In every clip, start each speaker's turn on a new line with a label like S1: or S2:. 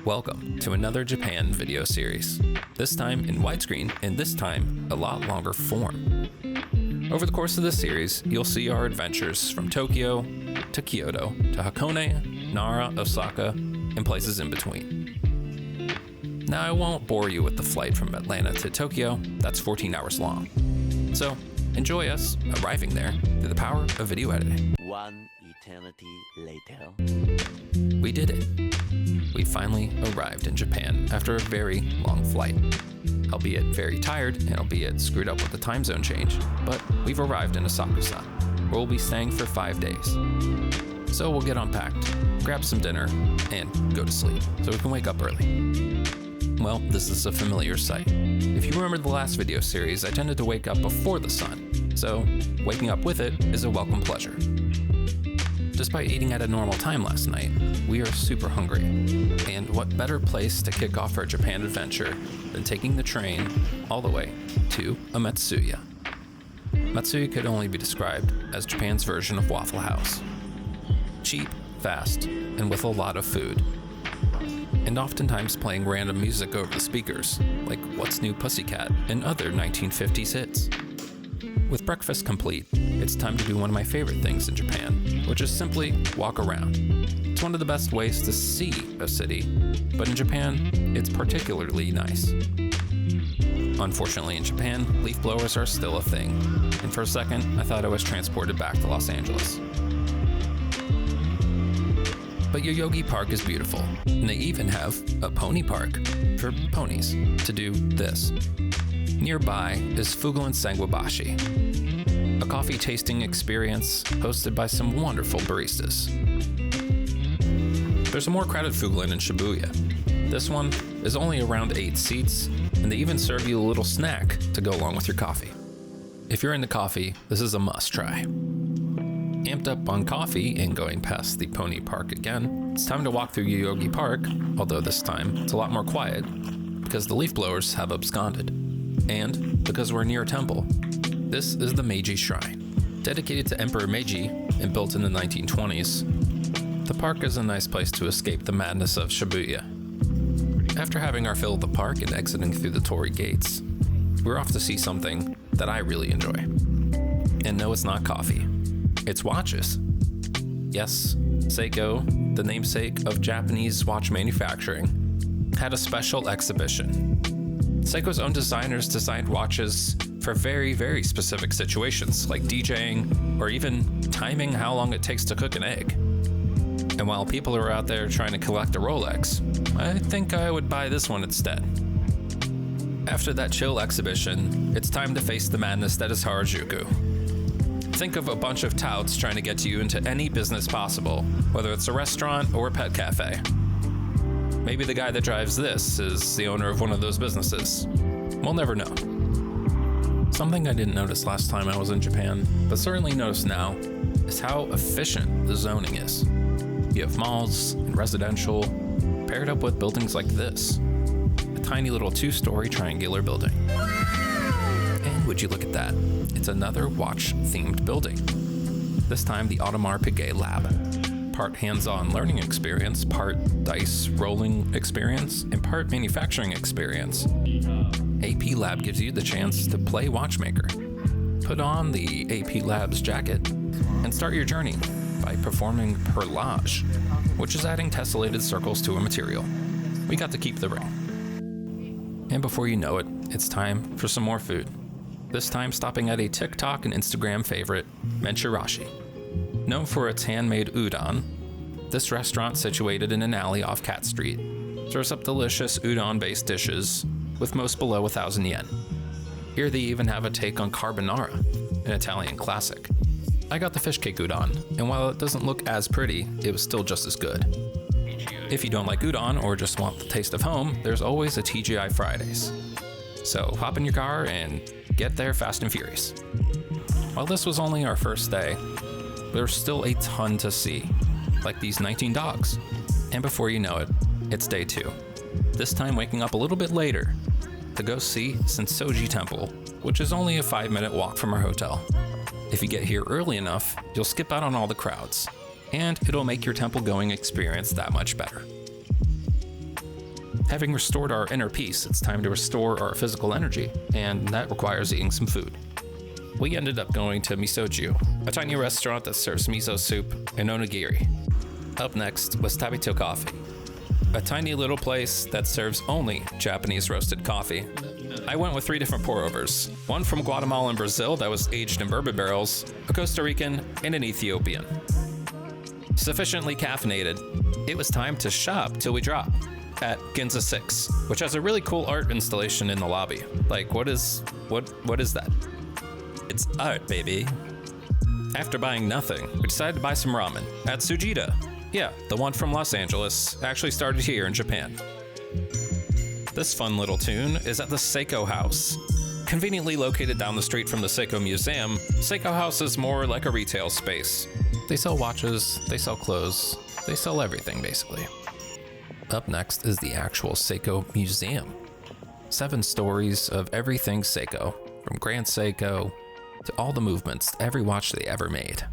S1: Welcome to another Japan video series, this time in widescreen and this time a lot longer form. Over the course of this series, you'll see our adventures from Tokyo to Kyoto to Hakone, Nara, Osaka, and places in between. Now I won't bore you with the flight from Atlanta to Tokyo, that's 14 hours long. So enjoy us arriving there through the power of video editing.
S2: One eternity later.
S1: We did it. We finally arrived in Japan after a very long flight. Albeit very tired and albeit screwed up with the time zone change, but we've arrived in Osaka, where we'll be staying for 5 days. So we'll get unpacked, grab some dinner, and go to sleep so we can wake up early. Well, this is a familiar sight. If you remember the last video series, I tended to wake up before the sun, so waking up with it is a welcome pleasure. Despite eating at a normal time last night, we are super hungry. And what better place to kick off our Japan adventure than taking the train all the way to a Matsuya. Matsuya could only be described as Japan's version of Waffle House. Cheap, fast, and with a lot of food. And oftentimes playing random music over the speakers, like What's New Pussycat and other 1950s hits. With breakfast complete, it's time to do one of my favorite things in Japan, which is simply walk around. It's one of the best ways to see a city, but in Japan, it's particularly nice. Unfortunately in Japan, leaf blowers are still a thing, and for a second, I thought I was transported back to Los Angeles. But Yoyogi Park is beautiful, and they even have a pony park for ponies to do this. Nearby is Fugulan Sangwabashi, a coffee tasting experience hosted by some wonderful baristas. There's a more crowded Fugulan in Shibuya. This one is only around 8 seats, and they even serve you a little snack to go along with your coffee. If you're into coffee, this is a must try. Amped up on coffee and going past the pony park again, it's time to walk through Yoyogi Park, although this time it's a lot more quiet because the leaf blowers have absconded. And because we're near a temple, this is the Meiji Shrine. Dedicated to Emperor Meiji and built in the 1920s, the park is a nice place to escape the madness of Shibuya. After having our fill of the park and exiting through the torii gates, we're off to see something that I really enjoy. And no, it's not coffee. It's watches. Yes, Seiko, the namesake of Japanese watch manufacturing, had a special exhibition. Seiko's own designers designed watches for very, very specific situations, like DJing or even timing how long it takes to cook an egg. And while people are out there trying to collect a Rolex, I think I would buy this one instead. After that chill exhibition, it's time to face the madness that is Harajuku. Think of a bunch of touts trying to get you into any business possible, whether it's a restaurant or a pet cafe. Maybe the guy that drives this is the owner of one of those businesses. We'll never know. Something I didn't notice last time I was in Japan, but certainly notice now, is how efficient the zoning is. You have malls and residential, paired up with buildings like this. A tiny little 2-story triangular building. And would you look at that, it's another watch-themed building. This time the Audemars Piguet Lab. Part hands-on learning experience, part dice rolling experience, and part manufacturing experience. AP Lab gives you the chance to play watchmaker. Put on the AP Lab's jacket and start your journey by performing perlage, which is adding tessellated circles to a material. We got to keep the ring. And before you know it, it's time for some more food. This time stopping at a TikTok and Instagram favorite, Menchirashi. Known for its handmade udon, this restaurant situated in an alley off Cat Street serves up delicious udon-based dishes with most below 1,000 yen. Here they even have a take on carbonara, an Italian classic. I got the fish cake udon, and while it doesn't look as pretty, it was still just as good. If you don't like udon or just want the taste of home, there's always a TGI Fridays. So hop in your car and get there fast and furious. While this was only our first day, there's still a ton to see, like these 19 dogs. And before you know it, it's day 2. This time waking up a little bit later to go see Sensoji Temple, which is only a 5-minute walk from our hotel. If you get here early enough, you'll skip out on all the crowds, and it'll make your temple going experience that much better. Having restored our inner peace, it's time to restore our physical energy, and that requires eating some food. We ended up going to Misoju, a tiny restaurant that serves miso soup and onigiri. Up next was Tabito Coffee, a tiny little place that serves only Japanese roasted coffee. I went with 3 different pour-overs, one from Guatemala and Brazil that was aged in bourbon barrels, a Costa Rican, and an Ethiopian. Sufficiently caffeinated, it was time to shop till we drop at Ginza 6, which has a really cool art installation in the lobby. Like, what is that? It's art, baby. After buying nothing, we decided to buy some ramen at Sujita. Yeah, the one from Los Angeles, actually started here in Japan. This fun little tune is at the Seiko House. Conveniently located down the street from the Seiko Museum, Seiko House is more like a retail space. They sell watches, they sell clothes, they sell everything basically. Up next is the actual Seiko Museum. 7 stories of everything Seiko, from Grand Seiko to all the movements, every watch they ever made.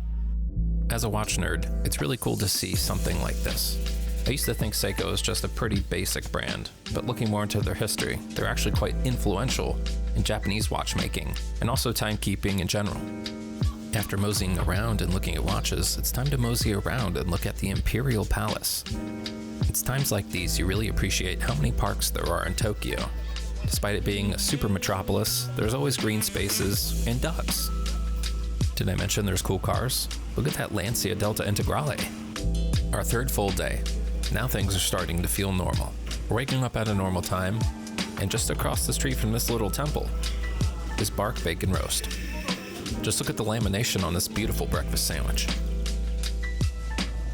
S1: As a watch nerd, it's really cool to see something like this. I used to think Seiko is just a pretty basic brand, but looking more into their history, they're actually quite influential in Japanese watchmaking and also timekeeping in general. After moseying around and looking at watches, it's time to mosey around and look at the Imperial Palace. It's times like these you really appreciate how many parks there are in Tokyo. Despite it being a super metropolis, there's always green spaces and dogs. Did I mention there's cool cars? Look at that Lancia Delta Integrale. Our 3rd full day. Now things are starting to feel normal. We're waking up at a normal time, and just across the street from this little temple is Bark Bacon Roast. Just look at the lamination on this beautiful breakfast sandwich.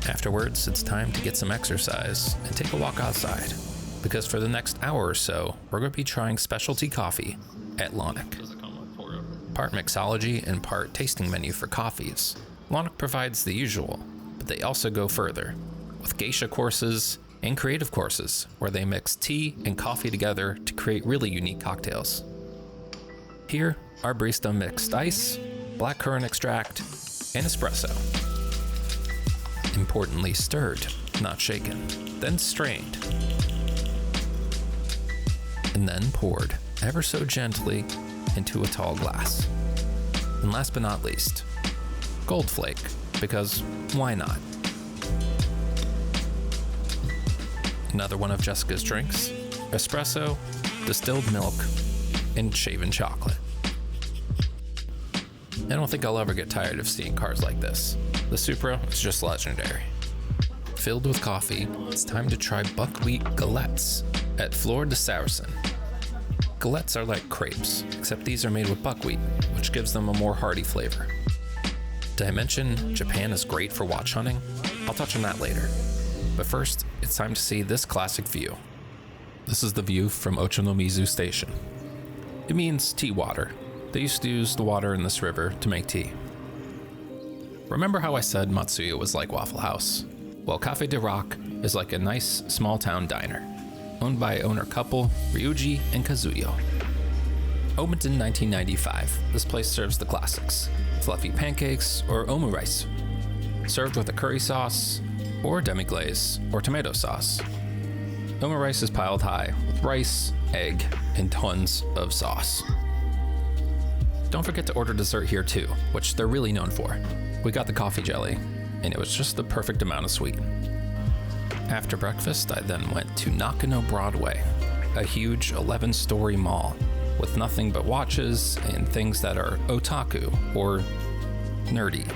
S1: Afterwards, it's time to get some exercise and take a walk outside, because for the next hour or so, we're going to be trying specialty coffee at Lonic. Part mixology and part tasting menu for coffees. Lonic provides the usual, but they also go further, with geisha courses and creative courses, where they mix tea and coffee together to create really unique cocktails. Here, our barista mixed ice, blackcurrant extract, and espresso. Importantly stirred, not shaken, then strained, and then poured, ever so gently, into a tall glass. And last but not least, Gold Flake, because why not? Another one of Jessica's drinks, espresso, distilled milk, and shaven chocolate. I don't think I'll ever get tired of seeing cars like this. The Supra is just legendary. Filled with coffee, it's time to try buckwheat galettes at Flor de Saracen. Galettes are like crepes, except these are made with buckwheat, which gives them a more hearty flavor. Did I mention Japan is great for watch hunting? I'll touch on that later. But first, it's time to see this classic view. This is the view from Ochanomizu Station. It means tea water. They used to use the water in this river to make tea. Remember how I said Matsuya was like Waffle House? Well, Café de Rock is like a nice small town diner, owned by owner couple Ryuji and Kazuyo. Opened in 1995, this place serves the classics: fluffy pancakes or omurice, served with a curry sauce or demi-glace or tomato sauce. Omurice is piled high with rice, egg, and tons of sauce. Don't forget to order dessert here too, which they're really known for. We got the coffee jelly, and it was just the perfect amount of sweet. After breakfast, I then went to Nakano Broadway, a huge 11-story mall with nothing but watches and things that are otaku or nerdy.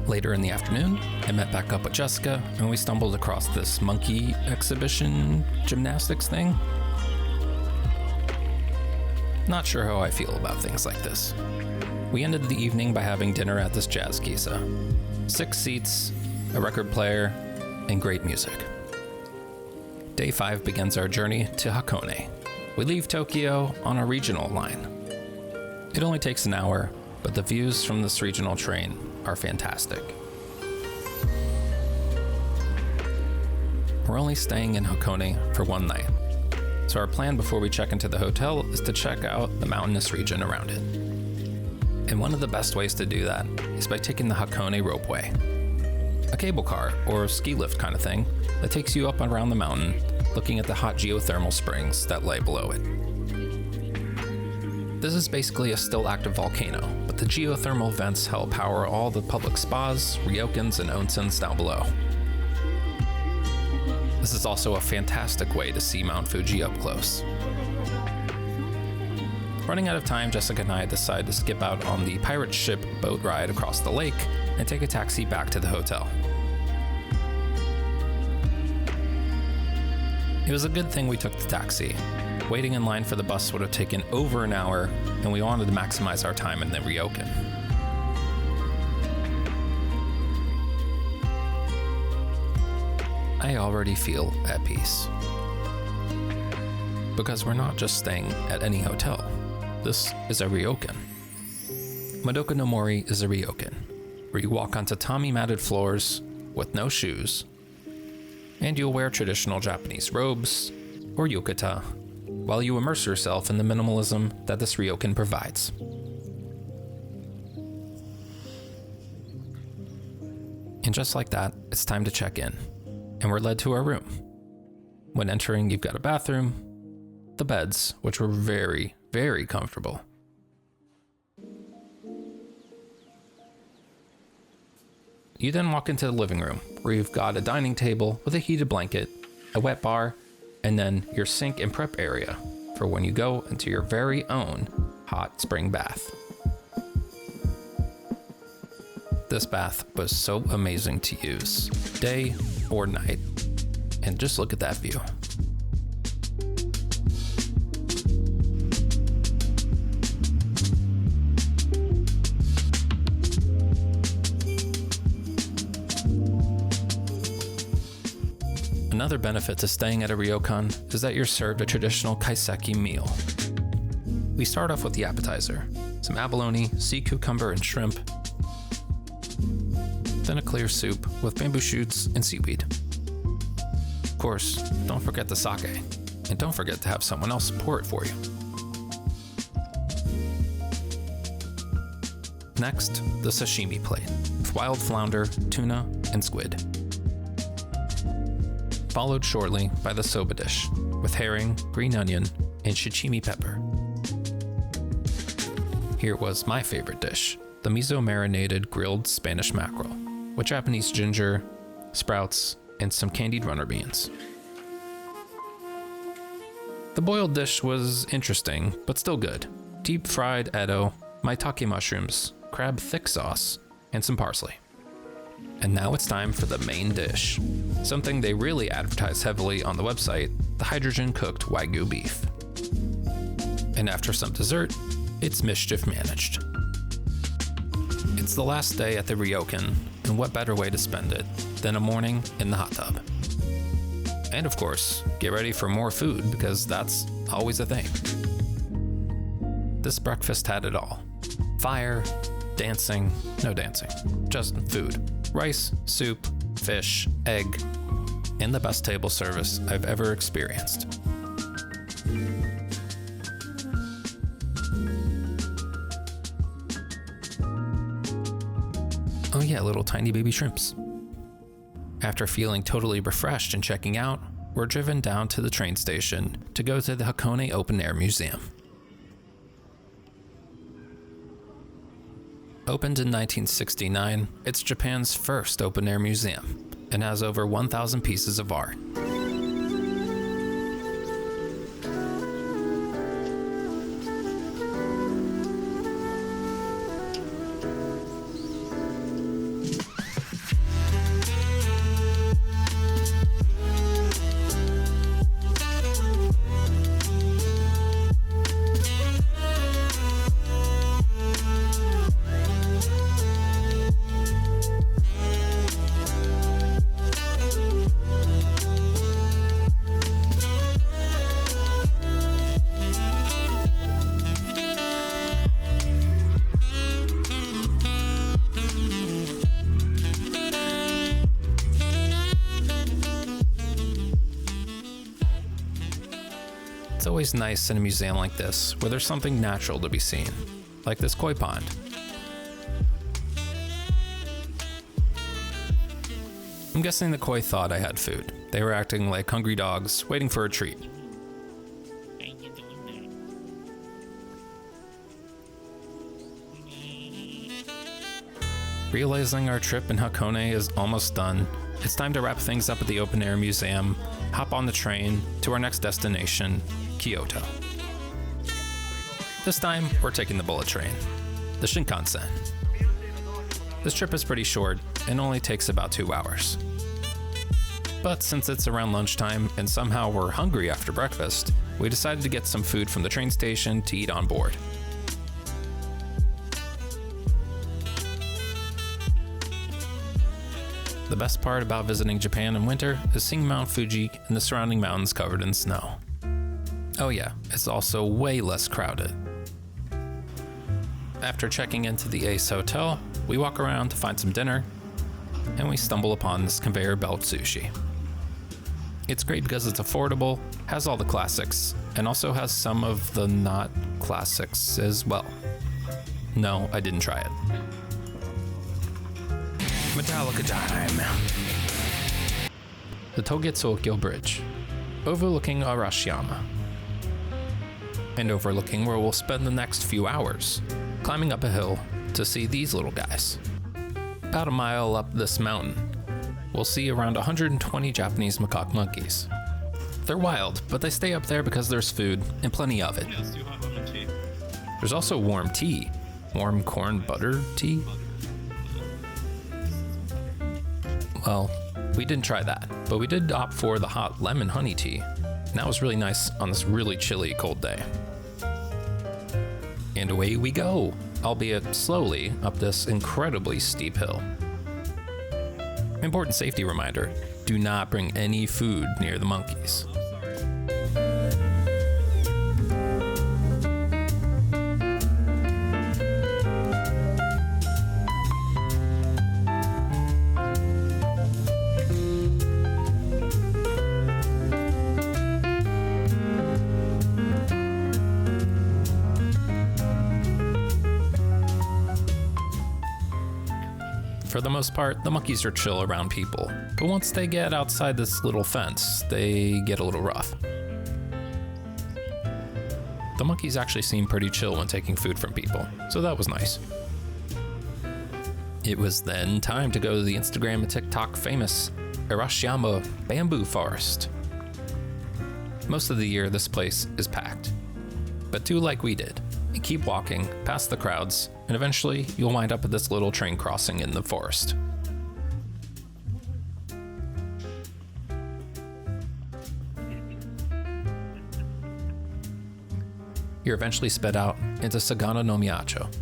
S1: Later in the afternoon, I met back up with Jessica, and we stumbled across this monkey exhibition gymnastics thing. Not sure how I feel about things like this. We ended the evening by having dinner at this jazz kisa. 6 seats, a record player, and great music. Day 5 begins our journey to Hakone. We leave Tokyo on a regional line. It only takes an hour, but the views from this regional train are fantastic. We're only staying in Hakone for one night, so our plan before we check into the hotel is to check out the mountainous region around it. And one of the best ways to do that is by taking the Hakone ropeway, a cable car or ski lift kind of thing that takes you up around the mountain, looking at the hot geothermal springs that lay below it. This is basically a still active volcano, but the geothermal vents help power all the public spas, ryokans, and onsens down below. This is also a fantastic way to see Mount Fuji up close. Running out of time, Jessica and I decide to skip out on the pirate ship boat ride across the lake and take a taxi back to the hotel. It was a good thing we took the taxi. Waiting in line for the bus would have taken over an hour, and we wanted to maximize our time in the ryokan. I already feel at peace. Because we're not just staying at any hotel. This is a ryokan. Madoka no Mori is a ryokan, where you walk on tatami matted floors with no shoes, and you'll wear traditional Japanese robes or yukata while you immerse yourself in the minimalism that this ryokan provides. And just like that, it's time to check in, and we're led to our room. When entering, you've got a bathroom, the beds, which were very, very comfortable. You then walk into the living room, where you've got a dining table with a heated blanket, a wet bar, and then your sink and prep area for when you go into your very own hot spring bath. This bath was so amazing to use, day or night, and just look at that view. Another benefit to staying at a ryokan is that you're served a traditional kaiseki meal. We start off with the appetizer, some abalone, sea cucumber, and shrimp, then a clear soup with bamboo shoots and seaweed. Of course, don't forget the sake, and don't forget to have someone else pour it for you. Next, the sashimi plate, with wild flounder, tuna, and squid. Followed shortly by the soba dish, with herring, green onion, and shichimi pepper. Here was my favorite dish, the miso marinated grilled Spanish mackerel, with Japanese ginger, sprouts, and some candied runner beans. The boiled dish was interesting, but still good. Deep fried edo, maitake mushrooms, crab thick sauce, and some parsley. And now it's time for the main dish. Something they really advertise heavily on the website, the hydrogen cooked Wagyu beef. And after some dessert, it's mischief managed. It's the last day at the ryokan, and what better way to spend it than a morning in the hot tub? And of course, get ready for more food because that's always a thing. This breakfast had it all. Fire, dancing, no dancing, just food. Rice, soup, fish, egg, and the best table service I've ever experienced. Oh yeah, little tiny baby shrimps. After feeling totally refreshed and checking out, we're driven down to the train station to go to the Hakone Open Air Museum. Opened in 1969, it's Japan's first open-air museum and has over 1,000 pieces of art. It's always nice in a museum like this, where there's something natural to be seen, like this koi pond. I'm guessing the koi thought I had food. They were acting like hungry dogs, waiting for a treat. Realizing our trip in Hakone is almost done, it's time to wrap things up at the open air museum, hop on the train to our next destination, Kyoto. This time, we're taking the bullet train, the Shinkansen. This trip is pretty short and only takes about 2 hours. But since it's around lunchtime and somehow we're hungry after breakfast, we decided to get some food from the train station to eat on board. The best part about visiting Japan in winter is seeing Mount Fuji and the surrounding mountains covered in snow. Oh yeah, it's also way less crowded. After checking into the Ace Hotel, we walk around to find some dinner, and we stumble upon this conveyor belt sushi. It's great because it's affordable, has all the classics, and also has some of the not classics as well. No, I didn't try it. Metallica time. The Togetokyo Bridge, overlooking Arashiyama. And overlooking where we'll spend the next few hours, climbing up a hill to see these little guys. About a mile up this mountain, we'll see around 120 Japanese macaque monkeys. They're wild, but they stay up there because there's food and plenty of it. There's also warm tea, warm corn butter tea. Well, we didn't try that, but we did opt for the hot lemon honey tea, and that was really nice on this really chilly cold day. And away we go, albeit slowly, up this incredibly steep hill. Important safety reminder, do not bring any food near the monkeys. For the most part, the monkeys are chill around people, but once they get outside this little fence, they get a little rough. The monkeys actually seem pretty chill when taking food from people, so that was nice. It was then time to go to the Instagram and TikTok famous Arashiyama bamboo forest. Most of the year, this place is packed, but do like we did and keep walking past the crowds, and eventually you'll wind up at this little train crossing in the forest. You're eventually sped out into Sagano no Miyacho.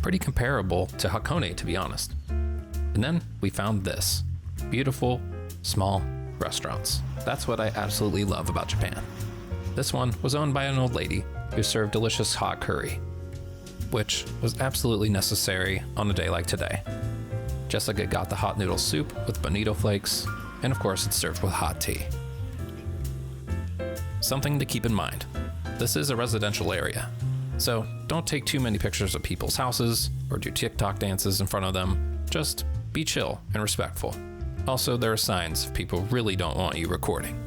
S1: Pretty comparable to Hakone, to be honest. And then we found this. Beautiful, small restaurants. That's what I absolutely love about Japan. This one was owned by an old lady who served delicious hot curry, which was absolutely necessary on a day like today. Jessica got the hot noodle soup with bonito flakes, and of course it's served with hot tea. Something to keep in mind, this is a residential area, so don't take too many pictures of people's houses or do TikTok dances in front of them. Just be chill and respectful. Also, there are signs if people really don't want you recording.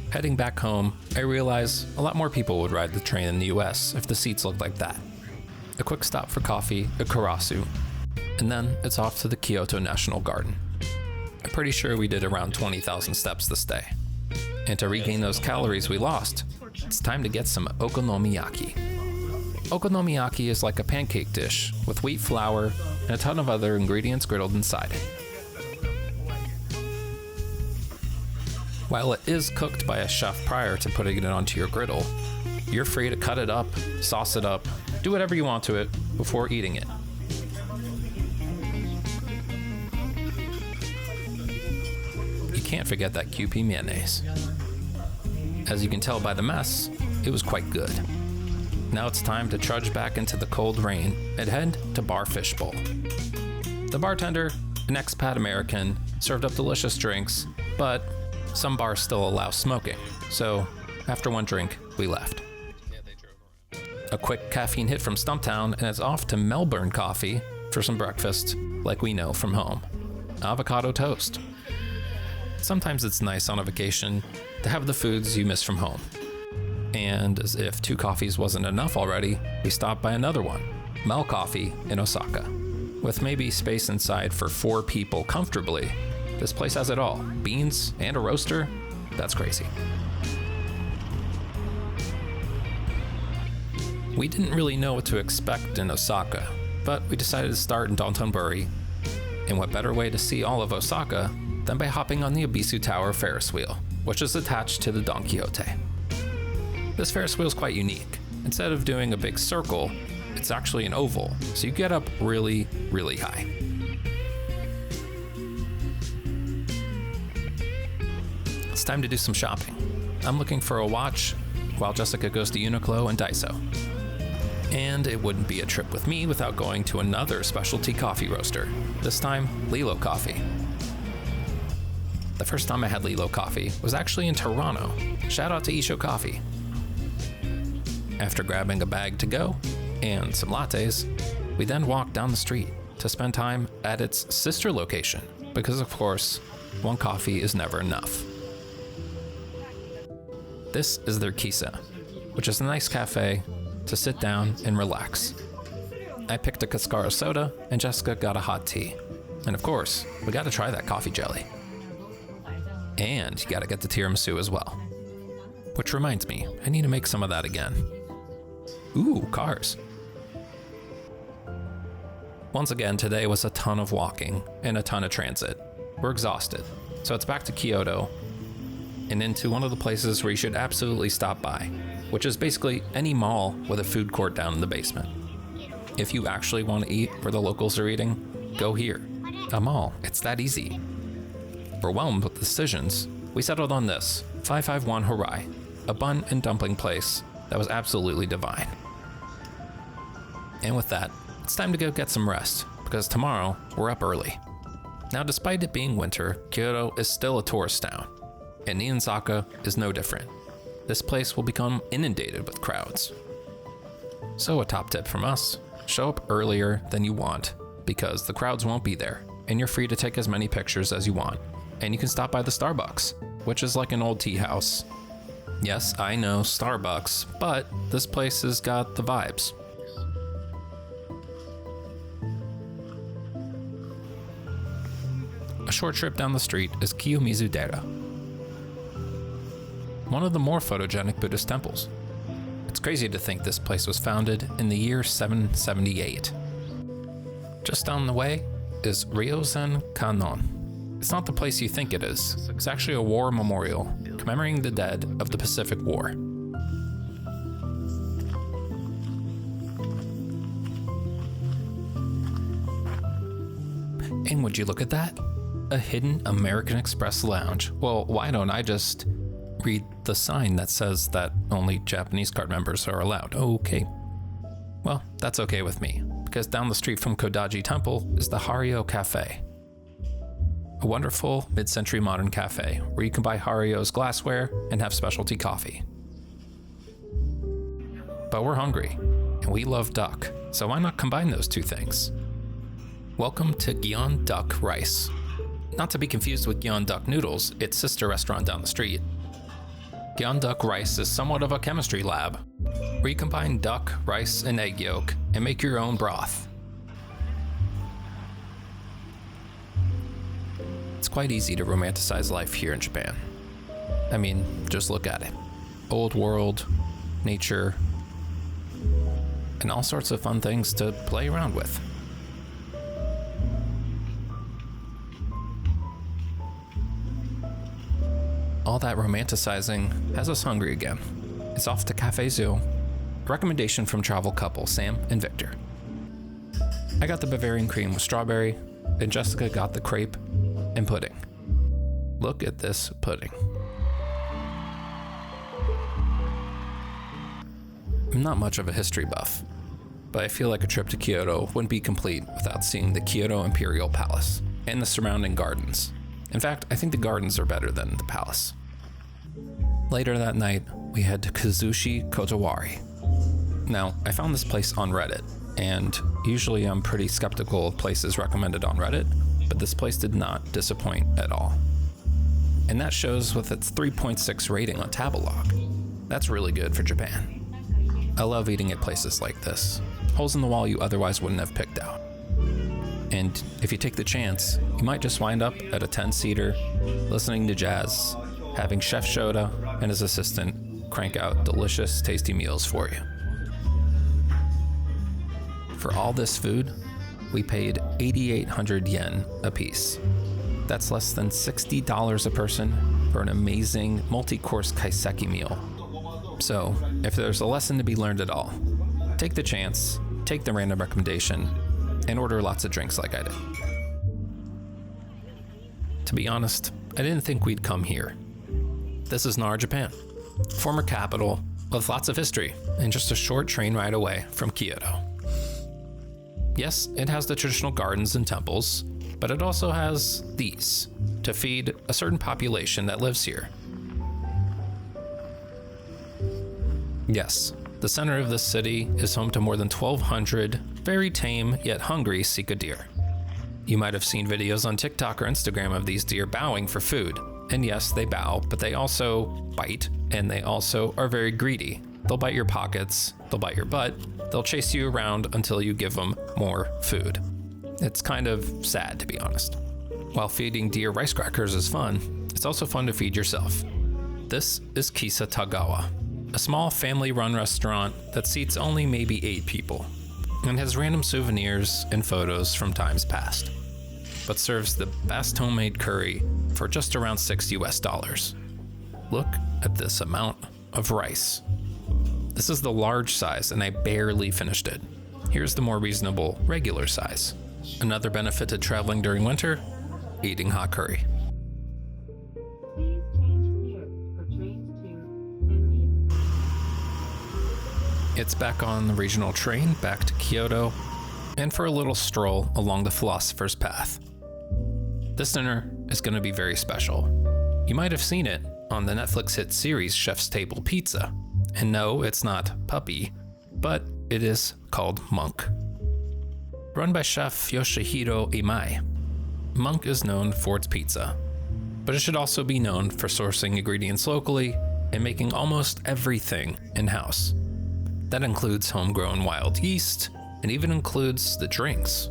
S1: Heading back home, I realize a lot more people would ride the train in the US if the seats looked like that. A quick stop for coffee at Karasu, and then it's off to the Kyoto National Garden. I'm pretty sure we did around 20,000 steps this day. And to regain those calories we lost, it's time to get some okonomiyaki. Okonomiyaki is like a pancake dish with wheat flour and a ton of other ingredients griddled inside it. While it is cooked by a chef prior to putting it onto your griddle, you're free to cut it up, sauce it up, do whatever you want to it before eating it. You can't forget that Kewpie mayonnaise. As you can tell by the mess, it was quite good. Now it's time to trudge back into the cold rain and head to Bar Fishbowl. The bartender, an expat American, served up delicious drinks, but some bars still allow smoking, so after one drink, we left. a quick caffeine hit from Stumptown, and it's off to Melbourne coffee for some breakfast like we know from home. Avocado toast. Sometimes it's nice on a vacation to have the foods you miss from home. And as if 2 coffees wasn't enough already, we stopped by another one, Mel Coffee in Osaka. With maybe space inside for 4 people comfortably, this place has it all. Beans and a roaster? That's crazy. We didn't really know what to expect in Osaka, but we decided to start in Dotonbori. And what better way to see all of Osaka than by hopping on the Ebisu Tower Ferris wheel, which is attached to the Don Quixote. This Ferris wheel is quite unique. Instead of doing a big circle, it's actually an oval, so you get up really, really high. It's time to do some shopping. I'm looking for a watch, while Jessica goes to Uniqlo and Daiso. And it wouldn't be a trip with me without going to another specialty coffee roaster, this time Lilo Coffee. The first time I had Lilo Coffee was actually in Toronto. Shout out to Isho Coffee. After grabbing a bag to go and some lattes, we then walked down the street to spend time at its sister location, because of course, one coffee is never enough. This is their Kisa, which is a nice cafe to sit down and relax. I picked a Cascara soda and Jessica got a hot tea. And of course, we gotta try that coffee jelly. And you gotta get the tiramisu as well. Which reminds me, I need to make some of that again. Ooh, cars. Once again, today was a ton of walking and a ton of transit. We're exhausted, so it's back to Kyoto and into one of the places where you should absolutely stop by, which is basically any mall with a food court down in the basement. If you actually want to eat where the locals are eating, go here. A mall, it's that easy. Overwhelmed with decisions, we settled on this, 551 Harai, a bun and dumpling place that was absolutely divine. And with that, it's time to go get some rest, because tomorrow we're up early. Now, despite it being winter, Kyoto is still a tourist town, and Niinsaka is no different. This place will become inundated with crowds. So a top tip from us, show up earlier than you want, because the crowds won't be there, and you're free to take as many pictures as you want. And you can stop by the Starbucks, which is like an old tea house. Yes, I know, Starbucks, but this place has got the vibes. A short trip down the street is Kiyomizu-dera, one of the more photogenic Buddhist temples. It's crazy to think this place was founded in the year 778. Just down the way is Ryozen Kannon. It's not the place you think it is. It's actually a war memorial commemorating the dead of the Pacific War. And would you look at that? A hidden American Express lounge. Well, why don't I just read the sign that says that only Japanese card members are allowed? Okay. Well, that's okay with me, because down the street from Kodaji Temple is the Hario Cafe. A wonderful mid-century modern cafe where you can buy Hario's glassware and have specialty coffee. But we're hungry, and we love duck, so why not combine those two things? Welcome to Gyeon Duck Rice. Not to be confused with Gyeon Duck Noodles, its sister restaurant down the street. Gyeon Duck Rice is somewhat of a chemistry lab, where you combine duck, rice, and egg yolk and make your own broth. It's quite easy to romanticize life here in Japan. I mean, just look at it. Old world, nature, and all sorts of fun things to play around with. All that romanticizing has us hungry again. It's off to Cafe Zoo. Recommendation from travel couple Sam and Victor. I got the Bavarian cream with strawberry, and Jessica got the crepe and pudding. Look at this pudding. I'm not much of a history buff, but I feel like a trip to Kyoto wouldn't be complete without seeing the Kyoto Imperial Palace and the surrounding gardens. In fact, I think the gardens are better than the palace. Later that night, we head to Kazushi Kotowari. Now, I found this place on Reddit, and usually I'm pretty skeptical of places recommended on Reddit, but this place did not disappoint at all. And that shows with its 3.6 rating on Tabelog. That's really good for Japan. I love eating at places like this, holes in the wall you otherwise wouldn't have picked out. And if you take the chance, you might just wind up at a 10-seater, listening to jazz, having Chef Shota and his assistant crank out delicious, tasty meals for you. For all this food, we paid 8,800 yen a piece. That's less than $60 a person for an amazing multi-course kaiseki meal. So, if there's a lesson to be learned at all, take the chance, take the random recommendation, and order lots of drinks like I did. To be honest, I didn't think we'd come here. This is Nara, Japan, former capital with lots of history and just a short train ride away from Kyoto. Yes, it has the traditional gardens and temples, but it also has these to feed a certain population that lives here. Yes, the center of this city is home to more than 1,200 very tame yet hungry sika deer. You might have seen videos on TikTok or Instagram of these deer bowing for food. And yes, they bow, but they also bite, and they also are very greedy. They'll bite your pockets, they'll bite your butt, they'll chase you around until you give them more food. It's kind of sad, to be honest. While feeding deer rice crackers is fun, it's also fun to feed yourself. This is Kisa Tagawa, a small family-run restaurant that seats only maybe 8 people, and has random souvenirs and photos from times past, but serves the best homemade curry for just around $6 US. Look at this amount of rice. This is the large size, and I barely finished it. Here's the more reasonable, regular size. Another benefit to traveling during winter, eating hot curry. It's back on the regional train back to Kyoto, and for a little stroll along the Philosopher's Path. This dinner is going to be very special. You might have seen it on the Netflix hit series Chef's Table Pizza. And no, it's not Puppy, but it is called Monk. Run by Chef Yoshihiro Imai, Monk is known for its pizza, but it should also be known for sourcing ingredients locally and making almost everything in-house. That includes homegrown wild yeast, and even includes the drinks.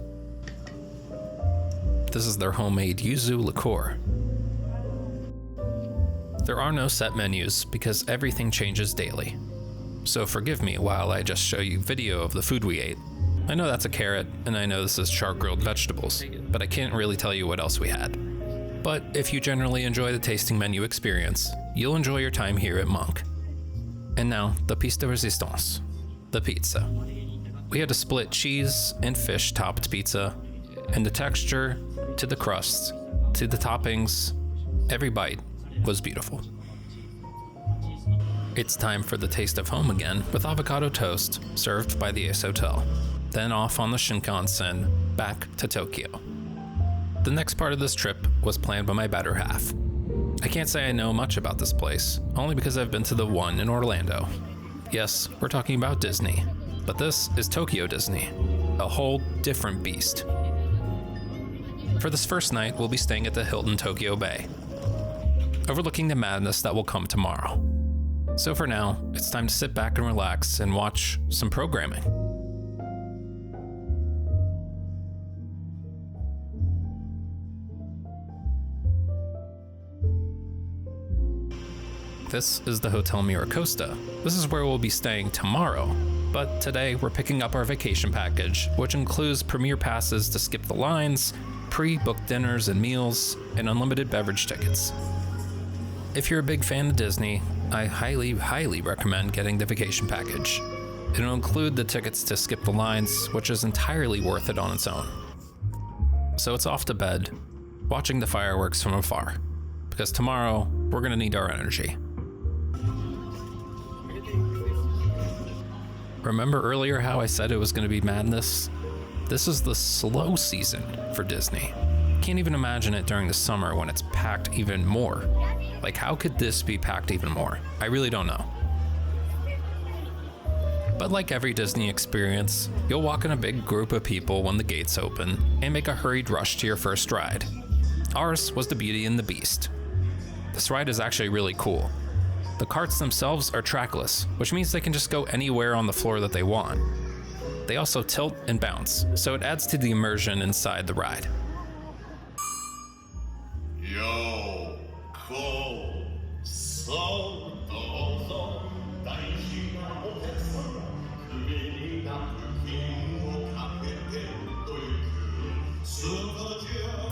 S1: This is their homemade yuzu liqueur. There are no set menus because everything changes daily. So forgive me while I just show you video of the food we ate. I know that's a carrot, and I know this is char-grilled vegetables, but I can't really tell you what else we had. But if you generally enjoy the tasting menu experience, you'll enjoy your time here at Monk. And now, the piece de resistance, the pizza. We had a split cheese and fish topped pizza, and the texture, to the crust, to the toppings, every bite was beautiful. It's time for the taste of home again with avocado toast served by the Ace Hotel. Then off on the Shinkansen back to Tokyo. The next part of this trip was planned by my better half. I can't say I know much about this place, only because I've been to the one in Orlando. Yes, we're talking about Disney, but this is Tokyo Disney, a whole different beast. For this first night, we'll be staying at the Hilton Tokyo Bay, overlooking the madness that will come tomorrow. So for now, it's time to sit back and relax and watch some programming. This is the Hotel Miracosta. This is where we'll be staying tomorrow, but today we're picking up our vacation package, which includes premier passes to skip the lines, pre-booked dinners and meals, and unlimited beverage tickets. If you're a big fan of Disney, I highly recommend getting the vacation package. It'll include the tickets to skip the lines, which is entirely worth it on its own. So it's off to bed, watching the fireworks from afar, because tomorrow we're gonna need our energy. Remember earlier how I said it was gonna be madness? This is the slow season for Disney. Can't even imagine it during the summer when it's packed even more. Like, how could this be packed even more? I really don't know. But like every Disney experience, you'll walk in a big group of people when the gates open and make a hurried rush to your first ride. Ours was the Beauty and the Beast. This ride is actually really cool. The carts themselves are trackless, which means they can just go anywhere on the floor that they want. They also tilt and bounce, so it adds to the immersion inside the ride.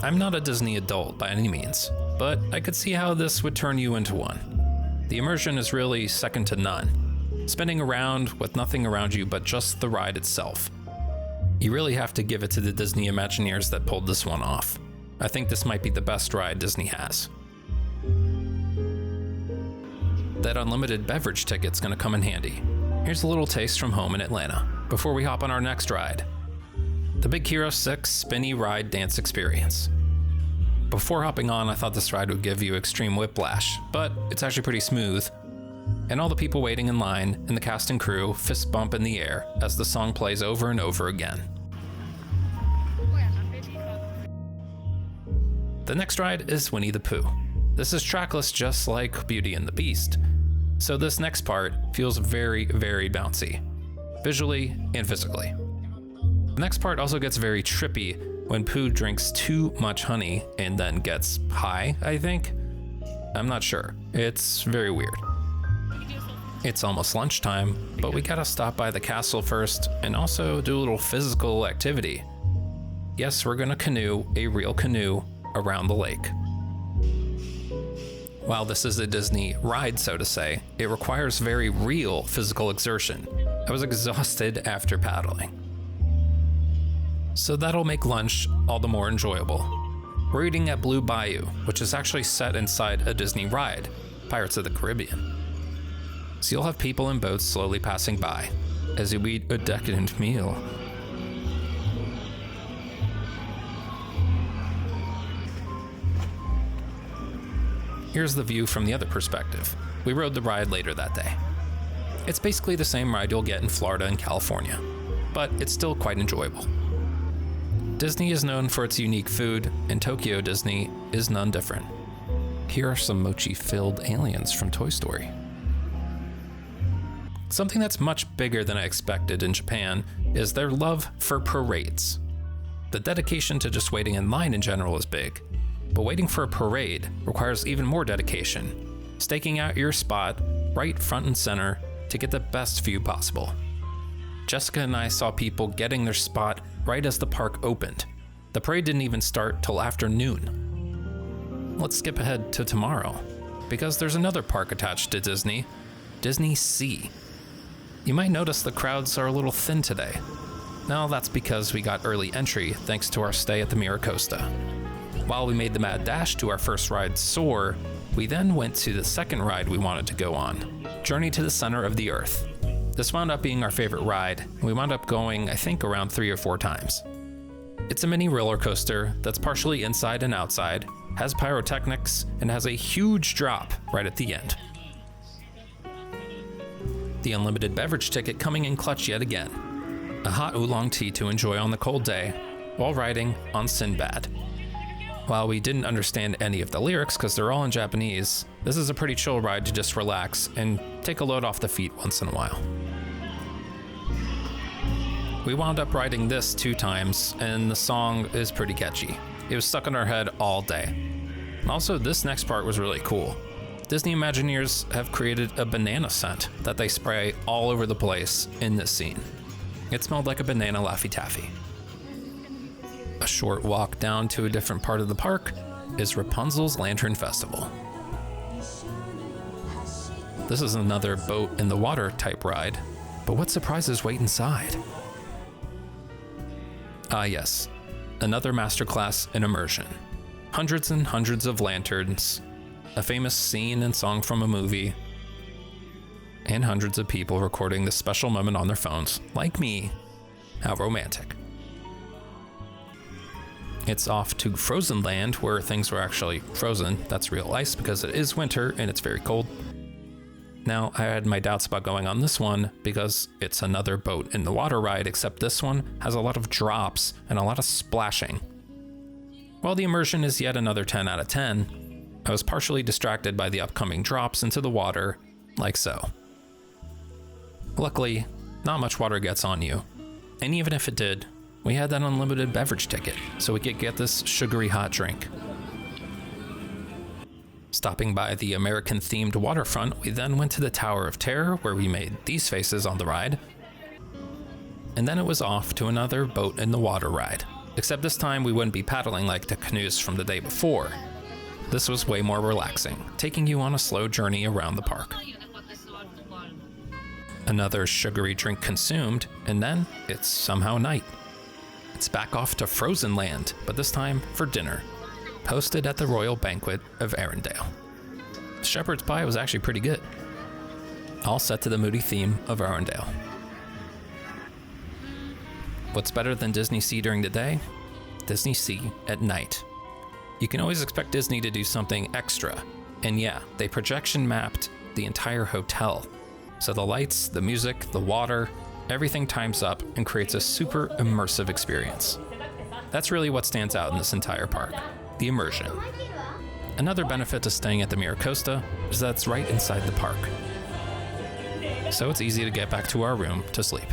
S1: I'm not a Disney adult by any means, but I could see how this would turn you into one. The immersion is really second to none, spinning around with nothing around you but just the ride itself. You really have to give it to the Disney Imagineers that pulled this one off. I think this might be the best ride Disney has. That unlimited beverage ticket's gonna come in handy. Here's a little taste from home in Atlanta, before we hop on our next ride. The Big Hero 6 Spinny Ride Dance Experience. Before hopping on, I thought this ride would give you extreme whiplash, but it's actually pretty smooth. And all the people waiting in line and the cast and crew fist bump in the air as the song plays over and over again. The next ride is Winnie the Pooh. This is trackless just like Beauty and the Beast, so this next part feels very, very bouncy, visually and physically. The next part also gets very trippy when Pooh drinks too much honey and then gets high, I think? I'm not sure. It's very weird. It's almost lunchtime, but we gotta stop by the castle first and also do a little physical activity. Yes, we're gonna canoe, a real canoe, around the lake. While this is a Disney ride, so to say, it requires very real physical exertion. I was exhausted after paddling. So that'll make lunch all the more enjoyable. We're eating at Blue Bayou, which is actually set inside a Disney ride, Pirates of the Caribbean. So you'll have people in boats slowly passing by as you eat a decadent meal. Here's the view from the other perspective. We rode the ride later that day. It's basically the same ride you'll get in Florida and California, but it's still quite enjoyable. Disney is known for its unique food, and Tokyo Disney is none different. Here are some mochi-filled aliens from Toy Story. Something that's much bigger than I expected in Japan is their love for parades. The dedication to just waiting in line in general is big, but waiting for a parade requires even more dedication, staking out your spot right front and center to get the best view possible. Jessica and I saw people getting their spot right as the park opened. The parade didn't even start till afternoon. Let's skip ahead to tomorrow, because there's another park attached to Disney, DisneySea. You might notice the crowds are a little thin today. Now that's because we got early entry thanks to our stay at the Miracosta. While we made the mad dash to our first ride, Soar, we then went to the second ride we wanted to go on, Journey to the Center of the Earth. This wound up being our favorite ride, and we wound up going, I think, around 3 or 4 times. It's a mini roller coaster that's partially inside and outside, has pyrotechnics, and has a huge drop right at the end. The unlimited beverage ticket coming in clutch yet again. A hot oolong tea to enjoy on the cold day while riding on Sinbad. While we didn't understand any of the lyrics because they're all in Japanese, this is a pretty chill ride to just relax and take a load off the feet once in a while. We wound up riding this 2 times, and the song is pretty catchy. It was stuck in our head all day. Also, this next part was really cool. Disney Imagineers have created a banana scent that they spray all over the place in this scene. It smelled like a banana Laffy Taffy. A short walk down to a different part of the park is Rapunzel's Lantern Festival. This is another boat in the water type ride, but what surprises wait inside? Ah yes, another masterclass in immersion. Hundreds and hundreds of lanterns, a famous scene and song from a movie, and hundreds of people recording this special moment on their phones, like me. How romantic. It's off to Frozen Land, where things were actually frozen. That's real ice because it is winter and it's very cold. Now, I had my doubts about going on this one because it's another boat in the water ride, except this one has a lot of drops and a lot of splashing. While the immersion is yet another 10 out of 10, I was partially distracted by the upcoming drops into the water, like so. Luckily, not much water gets on you, and even if it did, we had that unlimited beverage ticket, so we could get this sugary hot drink. Stopping by the American-themed waterfront, we then went to the Tower of Terror, where we made these faces on the ride. And then it was off to another boat in the water ride, except this time we wouldn't be paddling like the canoes from the day before. This was way more relaxing, taking you on a slow journey around the park. Another sugary drink consumed, and then it's somehow night. It's back off to Frozen Land, but this time for dinner, hosted at the Royal Banquet of Arendelle. Shepherd's pie was actually pretty good, all set to the moody theme of Arendelle. What's better than DisneySea during the day? DisneySea at night. You can always expect Disney to do something extra, and yeah, they projection mapped the entire hotel. So the lights, the music, the water, everything times up and creates a super immersive experience. That's really what stands out in this entire park, the immersion. Another benefit to staying at the Miracosta is that it's right inside the park, so it's easy to get back to our room to sleep.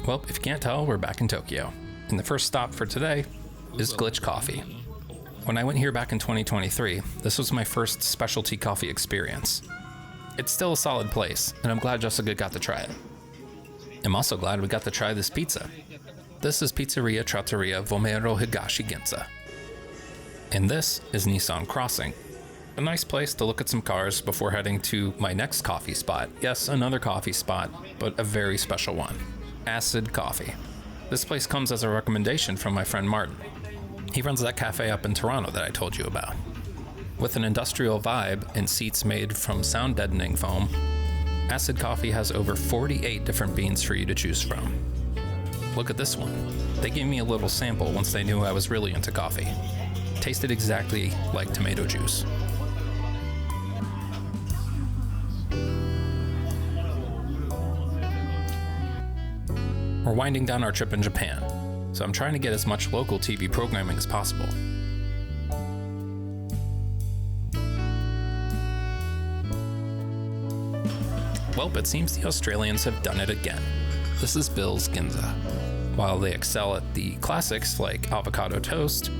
S1: Well, if you can't tell, we're back in Tokyo, and the first stop for today is Glitch Coffee. When I went here back in 2023, this was my first specialty coffee experience. It's still a solid place, and I'm glad Jessica got to try it. I'm also glad we got to try this pizza. This is Pizzeria Trattoria Vomero Higashi Ginza. And this is Nissan Crossing, a nice place to look at some cars before heading to my next coffee spot. Yes, another coffee spot, but a very special one. Acid Coffee. This place comes as a recommendation from my friend Martin. He runs that cafe up in Toronto that I told you about. With an industrial vibe and seats made from sound deadening foam, Acid Coffee has over 48 different beans for you to choose from. Look at this one. They gave me a little sample once they knew I was really into coffee. Tasted exactly like tomato juice. We're winding down our trip in Japan, so I'm trying to get as much local TV programming as possible. Well, it seems the Australians have done it again. This is Bill's Ginza. While they excel at the classics like avocado toast,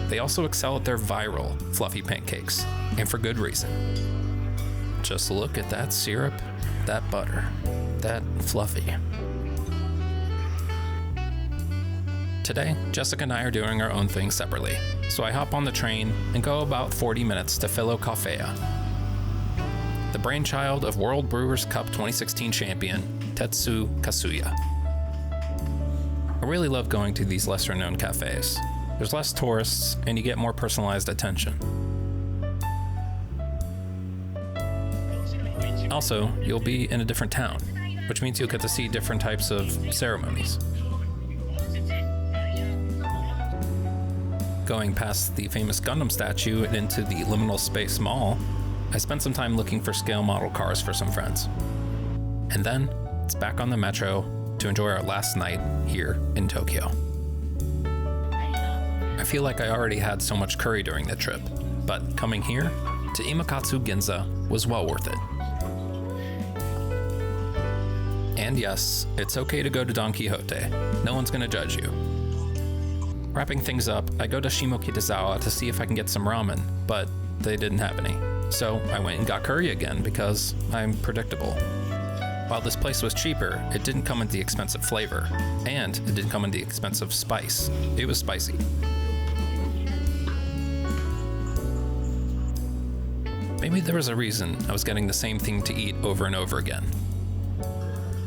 S1: they also excel at their viral fluffy pancakes, and for good reason. Just look at that syrup, that butter, that fluffy. Today, Jessica and I are doing our own thing separately, so I hop on the train and go about 40 minutes to Philokaphea, the brainchild of World Brewers Cup 2016 champion Tetsu Kasuya. I really love going to these lesser-known cafes. There's less tourists, and you get more personalized attention. Also, you'll be in a different town, which means you'll get to see different types of ceremonies. Going past the famous Gundam statue and into the Liminal Space Mall, I spent some time looking for scale model cars for some friends. And then, it's back on the metro to enjoy our last night here in Tokyo. I feel like I already had so much curry during the trip, but coming here to Imakatsu Ginza was well worth it. And yes, it's okay to go to Don Quixote. No one's gonna judge you. Wrapping things up, I go to Shimokitazawa to see if I can get some ramen, but they didn't have any. So I went and got curry again because I'm predictable. While this place was cheaper, it didn't come with the expensive flavor, and it didn't come with the expensive spice. It was spicy. Maybe there was a reason I was getting the same thing to eat over and over again.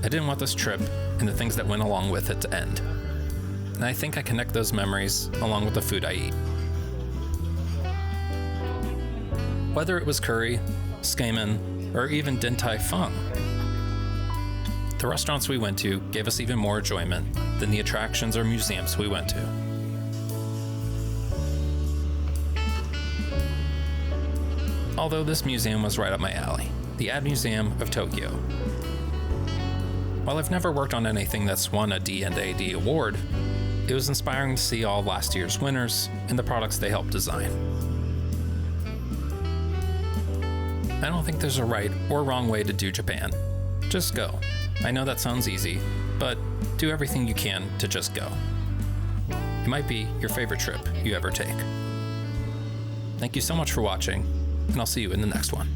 S1: I didn't want this trip and the things that went along with it to end. And I think I connect those memories along with the food I eat. Whether it was curry, skemen, or even Din Tai Fung, the restaurants we went to gave us even more enjoyment than the attractions or museums we went to. although this museum was right up my alley, the Ad Museum of Tokyo. While I've never worked on anything that's won a D&AD award, it was inspiring to see all of last year's winners and the products they helped design. I don't think there's a right or wrong way to do Japan. Just go. I know that sounds easy, but do everything you can to just go. It might be your favorite trip you ever take. Thank you so much for watching, and I'll see you in the next one.